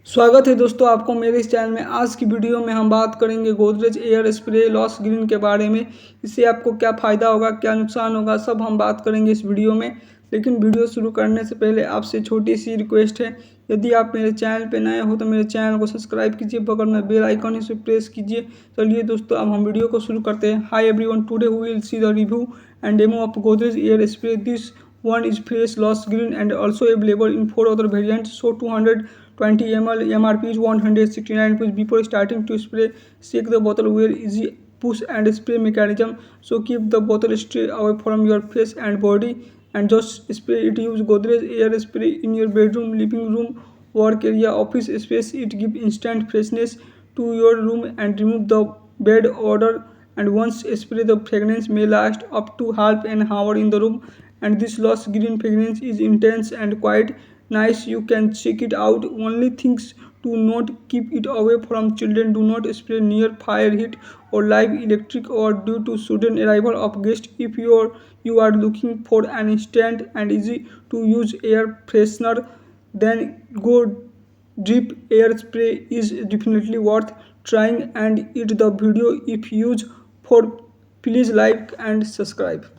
स्वागत है दोस्तों आपको मेरे इस चैनल में। आज की वीडियो में हम बात करेंगे Godrej air spray loss green के बारे में। इससे आपको क्या फ़ायदा होगा, क्या नुकसान होगा, सब हम बात करेंगे इस वीडियो में। लेकिन वीडियो शुरू करने से पहले आपसे छोटी सी रिक्वेस्ट है, यदि आप मेरे चैनल पे नए हो तो मेरे चैनल को सब्सक्राइब कीजिए, बगल में बेल आइकन इसे प्रेस कीजिए। चलिए दोस्तों अब हम वीडियो को शुरू करते हैं। Hi everyone, today we will see the review and demo of Godrej air spray. This one is fresh lost green and also available in 4 other variants. So 220 ml, MRP is 169 rupees. Before starting to spray, shake the bottle well. Easy push and spray mechanism, so keep the bottle stay away from your face and body, and just spray it. Use Godrej Air Spray in your bedroom, living room, work area, office space. It gives instant freshness to your room and remove the bad odor, and once spray, the fragrance may last up to half an hour in the room. And this lost green fragrance is intense and quite nice. You can check it out. Only things to note: keep it away from children. Do not spray near fire, heat, or live electric, or due to sudden arrival of guests. If you are looking for an instant and easy to use air freshener, then go drip air spray is definitely worth trying. And it the video if used for, please like and subscribe.